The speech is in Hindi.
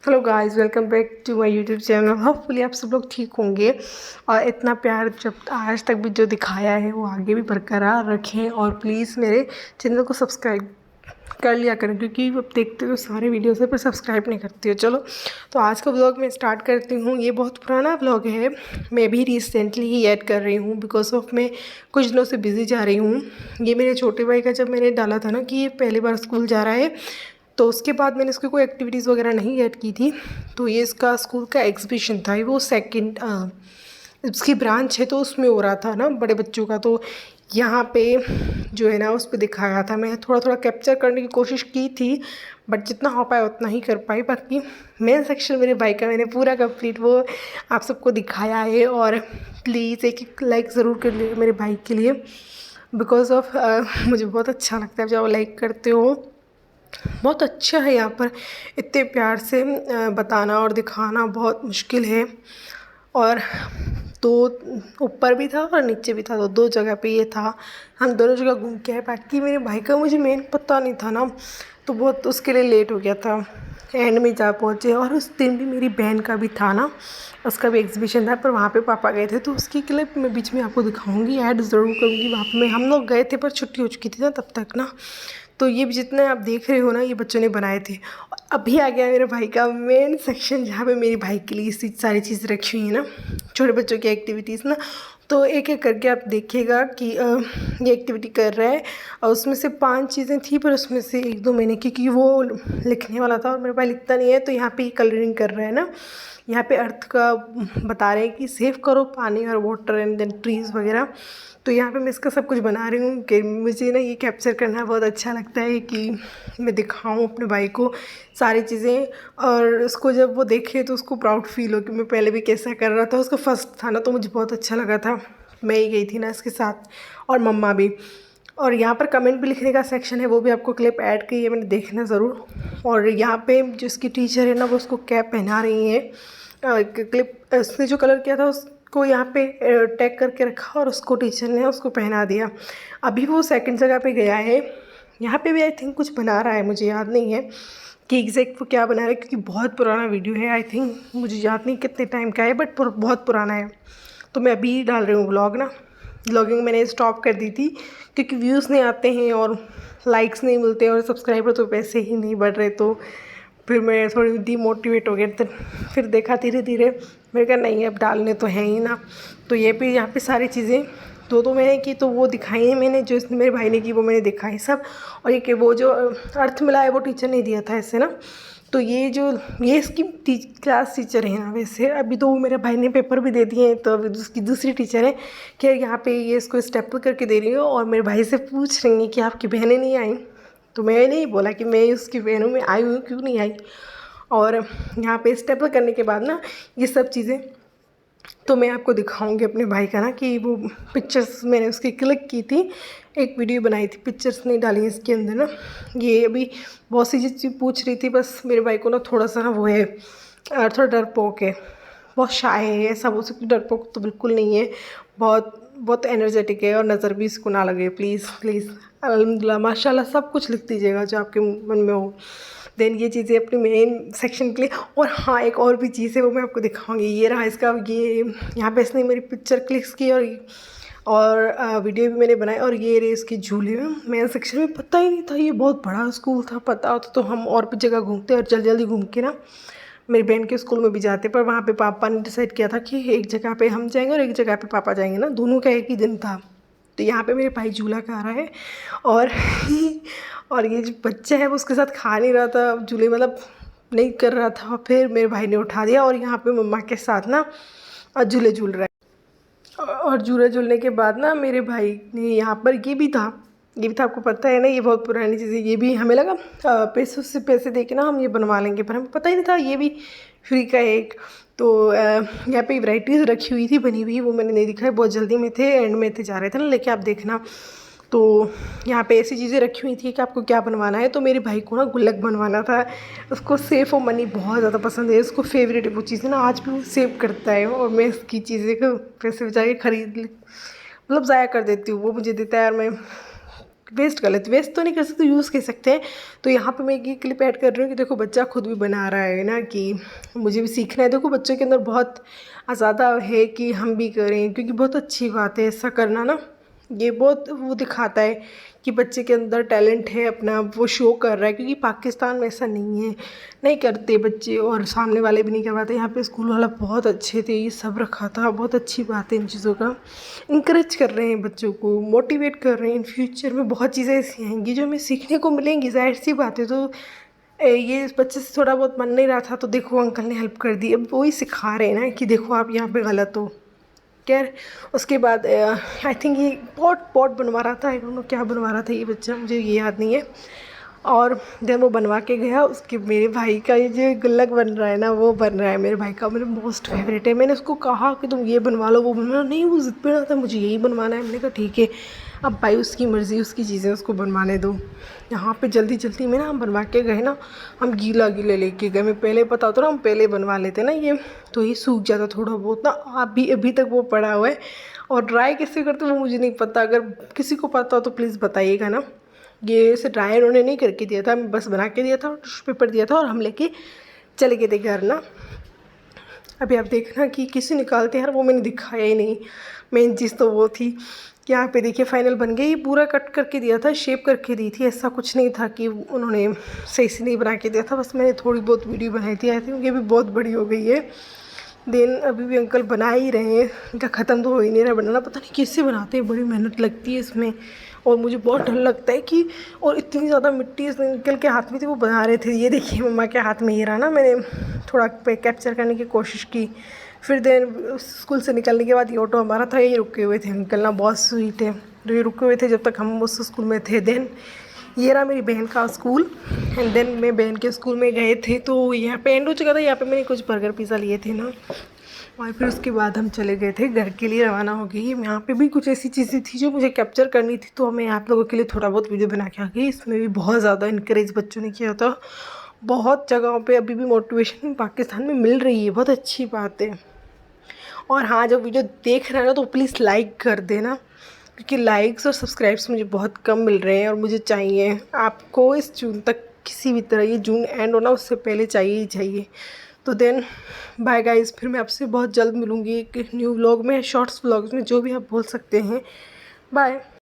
Hello guys, welcome back to my YouTube channel. Hopefully आप सब लोग ठीक होंगे और इतना प्यार जब आज तक भी जो दिखाया है वो आगे भी बरकरार रखें। और प्लीज़ मेरे चैनल को सब्सक्राइब कर लिया करें, क्योंकि अब देखते हो सारे वीडियोस है पर सब्सक्राइब नहीं करती हो। चलो तो आज का व्लॉग मैं स्टार्ट करती हूँ। ये बहुत पुराना व्लॉग है, मैं भी रिसेंटली ही ऐड कर रही हूँ बिकॉज ऑफ मैं कुछ दिनों से बिज़ी जा रही हूँ। ये मेरे छोटे भाई का जब मैंने डाला था ना कि ये पहली बार स्कूल जा रहा है, तो उसके बाद मैंने इसकी कोई एक्टिविटीज़ वगैरह नहीं ऐड की थी। तो ये इसका स्कूल का एग्जीबिशन था, वो सेकंड उसकी ब्रांच है तो उसमें हो रहा था ना बड़े बच्चों का। तो यहाँ पे जो है ना उस पर दिखाया था, मैं थोड़ा थोड़ा कैप्चर करने की कोशिश की थी बट जितना हो पाया उतना ही कर पाई। बाकी मेन सेक्शन मेरे भाई का मैंने पूरा कंप्लीट वो आप सबको दिखाया है। और प्लीज़ एक एक लाइक ज़रूर कर लिए मेरे भाई के लिए, बिकॉज ऑफ मुझे बहुत अच्छा लगता है जब आप लाइक करते हो। बहुत अच्छा है यहाँ पर, इतने प्यार से बताना और दिखाना बहुत मुश्किल है। और तो ऊपर भी था और नीचे भी था, तो दो जगह पे ये था। हम दोनों जगह घूम के आए। बाकी मेरे भाई का मुझे मेन पता नहीं था ना, तो बहुत उसके लिए लेट हो गया था, एंड में जा पहुँचे। और उस दिन भी मेरी बहन का भी था ना, उसका भी एग्जीबिशन था, पर वहाँ पे पापा गए थे, तो उसकी क्लिप मैं बीच में आपको दिखाऊंगी, ऐड ज़रूर करूँगी। वहाँ पे हम लोग गए थे पर छुट्टी हो चुकी थी ना तब तक ना। तो ये जितने आप देख रहे हो ना ये बच्चों ने बनाए थे। और अभी आ गया मेरे भाई का मेन सेक्शन, जहाँ पे मेरे भाई के लिए सारी चीज़ रखी हुई है ना, छोटे बच्चों की एक्टिविटीज़ ना। तो एक एक करके आप देखिएगा कि ये एक्टिविटी कर रहा है। और उसमें से 5 चीज़ें थी, पर उसमें से 1-2 मैंने क्योंकि वो लिखने वाला था और मेरे भाई लिखता नहीं है, तो यहाँ पे कलरिंग कर रहा है ना। यहाँ पे अर्थ का बता रहे हैं कि सेव करो पानी और वाटर एंड देन ट्रीज़ वगैरह। तो यहाँ पे मैं इसका सब कुछ बना रही हूँ कि मुझे ना ये कैप्चर करना बहुत अच्छा लगता है कि मैं दिखाऊँ अपने भाई को सारी चीज़ें। और उसको जब वो देखे तो उसको प्राउड फील हो कि मैं पहले भी कैसा कर रहा था। उसका फर्स्ट था ना, तो मुझे बहुत अच्छा लगा था, मैं ही गई थी ना इसके साथ और मम्मा भी। और यहाँ पर कमेंट भी लिखने का सेक्शन है, वो भी आपको क्लिप ऐड की है, मैंने देखना ज़रूर। और यहाँ पे जो उसकी टीचर है ना वो उसको कैप पहना रही है। क्लिप उसने जो कलर किया था उसको यहाँ पे टैग करके रखा और उसको टीचर ने उसको पहना दिया। अभी वो सेकंड जगह पे गया है, यहाँ पे भी आई थिंक कुछ बना रहा है, मुझे याद नहीं है कि एग्जैक्ट वो क्या बना रहा है, क्योंकि बहुत पुराना वीडियो है। आई थिंक मुझे याद नहीं कितने टाइम का है, बट बहुत पुराना है। तो मैं अभी डाल रही हूँ व्लॉग ना। व्लॉगिंग मैंने स्टॉप कर दी थी क्योंकि व्यूज़ नहीं आते हैं और लाइक्स नहीं मिलते और सब्सक्राइबर तो पैसे ही नहीं बढ़ रहे। तो फिर मैं थोड़ी डीमोटिवेट हो गया। तो फिर देखा धीरे धीरे, मैंने कहा नहीं अब डालने तो हैं ही ना। तो ये भी यहाँ पे सारी चीज़ें दो मैंने की, तो वो दिखाई है मैंने, जो इसने मेरे भाई ने की वो मैंने दिखाई सब। और ये कि वो जो अर्थ मिला है वो टीचर ने दिया था इससे ना। तो ये इसकी क्लास टीचर है ना। वैसे अभी तो मेरे भाई ने पेपर भी दे दिए हैं, तो अभी उसकी दूसरी टीचर है कि यहाँ पे ये इसको स्टेपल करके दे रही हूँ। और मेरे भाई से पूछ रही हैं कि आपकी बहनें नहीं आई। तो मैंने नहीं बोला कि मैं उसकी बहनों में आई हूँ, क्यों नहीं आई। और यहाँ पे स्टेपल करने के बाद ना ये सब चीज़ें तो मैं आपको दिखाऊंगी अपने भाई का ना, कि वो पिक्चर्स मैंने उसकी क्लिक की थी, एक वीडियो बनाई थी, पिक्चर्स नहीं डाली इसके अंदर ना। ये अभी बहुत सी चीज़ पूछ रही थी, बस मेरे भाई को ना थोड़ा सा ना वो है, थोड़ा डरपोक है, बहुत शाय है। ऐसा बोल सकती, डरपोक तो बिल्कुल नहीं है, बहुत एनर्जेटिक है। और नज़र भी इसको ना लगे, प्लीज़ प्लीज़। अल्हम्दुलिल्लाह माशाल्लाह सब कुछ लिख दीजिएगा जो आपके मन में हो। देन ये चीज़ें अपनी मेन सेक्शन के लिए। और हाँ एक और भी चीज़ है वो मैं आपको दिखाऊंगी। ये रहा इसका, ये यहाँ पे इसने मेरी पिक्चर क्लिक्स की और वीडियो भी मैंने बनाई। और ये रहे इसके झूले में मेन सेक्शन में। पता ही नहीं था ये बहुत बड़ा स्कूल था, पता होता तो हम और भी जगह घूमते और जल्दी जल्दी घूम के ना मेरी बहन के स्कूल में भी जाते। पर वहाँ पे पापा ने डिसाइड किया था कि एक जगह पे हम जाएंगे और एक जगह पे पापा जाएंगे ना, दोनों का एक ही दिन था। तो यहाँ पे मेरे भाई झूला खा रहा है और और ये जो बच्चा है वो उसके साथ खा नहीं रहा था झूले, मतलब नहीं कर रहा था। फिर मेरे भाई ने उठा दिया और यहाँ पे मम्मा के साथ ना झूले झूल रहा है। और झूले झूलने के बाद ना मेरे भाई ने यहाँ पर ये भी था, आपको पता है ना ये बहुत पुरानी चीज़ है। ये भी हमें लगा पैसों से पैसे दे के ना हम ये बनवा लेंगे, पर हमें पता ही नहीं था ये भी फ्री का है एक। तो यहाँ पे वैराइटीज़ रखी हुई थी बनी हुई, वो मैंने नहीं दिखाई, बहुत जल्दी में थे, एंड में थे, जा रहे थे ना लेके, आप देखना। तो यहाँ पे ऐसी चीज़ें रखी हुई थी कि आपको क्या बनवाना है। तो मेरे भाई को ना गुल्लक बनवाना था, उसको सेव और मनी बहुत ज़्यादा पसंद है, उसको फेवरेट है वो चीज़ें ना, आज भी वो सेव करता है। और मैं इसकी चीज़ें को पैसे बचा के खरीद मतलब ज़ाया कर देती हूँ, वो मुझे देता है और मैं वेस्ट तो नहीं कर सकते, यूज़ कर सकते हैं। तो यहाँ पे मैं एक क्लिप ऐड कर रही हूँ कि देखो बच्चा खुद भी बना रहा है ना, कि मुझे भी सीखना है। देखो बच्चों के अंदर बहुत ज़्यादा है कि हम भी करें, क्योंकि बहुत अच्छी बात है ऐसा करना ना। ये बहुत वो दिखाता है कि बच्चे के अंदर टैलेंट है, अपना वो शो कर रहा है। क्योंकि पाकिस्तान में ऐसा नहीं है, नहीं करते बच्चे, और सामने वाले भी नहीं करवाते। यहाँ पे स्कूल वाला बहुत अच्छे थे, ये सब रखा था। बहुत अच्छी बात है इन चीज़ों का, इंकरेज कर रहे हैं बच्चों को, मोटिवेट कर रहे हैं। इन फ्यूचर में बहुत चीज़ें ऐसी आएंगी जो हमें सीखने को मिलेंगी, जाहिर सी बात है। तो ये इस बच्चे से थोड़ा बहुत मन नहीं रहा था, तो देखो अंकल ने हेल्प कर दी। अब वही सिखा रहे हैं ना कि देखो आप यहाँ पे गलत हो। खैर उसके बाद आई थिंक ये पॉट बनवा रहा था, आई डोंट नो क्या बनवा रहा था ये बच्चा, मुझे ये याद नहीं है। और देन वो बनवा के गया। उसके मेरे भाई का ये जो गुल्लक बन रहा है ना, वो बन रहा है मेरे भाई का, मेरे मोस्ट फेवरेट है। मैंने उसको कहा कि तुम ये बनवा लो, वो बनवा, नहीं वो ज़िद पे रहा था मुझे यही बनवाना है। मैंने कहा ठीक है, अब भाई उसकी मर्ज़ी, उसकी चीज़ें, उसको बनवाने दो। यहाँ पे जल्दी जल्दी में ना हम बनवा के गए ना, हम गीला गीला लेके गए। मैं पहले पता होता ना, हम पहले बनवा लेते ना ये, तो ये सूख जाता थोड़ा बहुत ना। अभी तक वो पड़ा हुआ है। और ड्राई कैसे करते वो मुझे नहीं पता, अगर किसी को पता हो तो प्लीज़ बताइएगा ना। ये ऐसे ड्राई उन्होंने नहीं करके दिया था, बस बना के दिया था और टिश्यू पेपर दिया था, और हम लेके चले गए थे घर ना। अभी आप देखना कि किसे निकालते हैं यार, वो मैंने दिखाया ही नहीं। मेन चीज़ तो वो थी कि यहाँ पे देखिए फाइनल बन गई। ये पूरा कट करके दिया था, शेप करके दी थी, ऐसा कुछ नहीं था कि उन्होंने सही से नहीं बना के दिया था। बस मैंने थोड़ी बहुत वीडियो बनाई थी। आई थिंक ये भी बहुत बड़ी हो गई है। देन अभी भी अंकल बना ही रहे हैं, इनका ख़त्म तो हो ही नहीं रहा बनाना। पता नहीं कैसे बनाते हैं, बड़ी मेहनत लगती है इसमें, और मुझे बहुत डर लगता है कि, और इतनी ज़्यादा मिट्टी इस अंकल के हाथ में थी, वो बना रहे थे। ये देखिए मम्मा के हाथ में ये रहा ना, मैंने थोड़ा कैप्चर करने की कोशिश की। फिर देन स्कूल से निकलने के बाद ये ऑटो हमारा था, ये रुके हुए थे अंकल ना, बहुत स्वीट है। तो ये रुके हुए थे जब तक हम उस स्कूल में थे। देन ये रहा मेरी बहन का स्कूल, एंड देन मैं बहन के स्कूल में गए थे, तो यहाँ पे एंड हो चुका था। यहाँ पे मैंने कुछ बर्गर पिज़्ज़ा लिए थे ना, और फिर उसके बाद हम चले गए थे घर के लिए, रवाना हो गई। यहाँ पे भी कुछ ऐसी चीज़ें थी जो मुझे कैप्चर करनी थी, तो मैं आप लोगों के लिए थोड़ा बहुत वीडियो बना के आ गई। इसमें भी बहुत ज़्यादा इनकरेज बच्चों ने किया था। बहुत जगहों पे अभी भी मोटिवेशन पाकिस्तान में मिल रही है, बहुत अच्छी बात है। और हाँ, जब वीडियो देख रहे हैं ना तो प्लीज़ लाइक कर देना, क्योंकि लाइक्स और सब्सक्राइब्स मुझे बहुत कम मिल रहे हैं, और मुझे चाहिए आपको इस जून तक, किसी भी तरह ये जून एंड होना उससे पहले चाहिए ही चाहिए। तो देन बाय गाइस, फिर मैं आपसे बहुत जल्द मिलूँगी एक न्यू व्लॉग में, शॉर्ट्स व्लॉग्स में, जो भी आप बोल सकते हैं। बाय।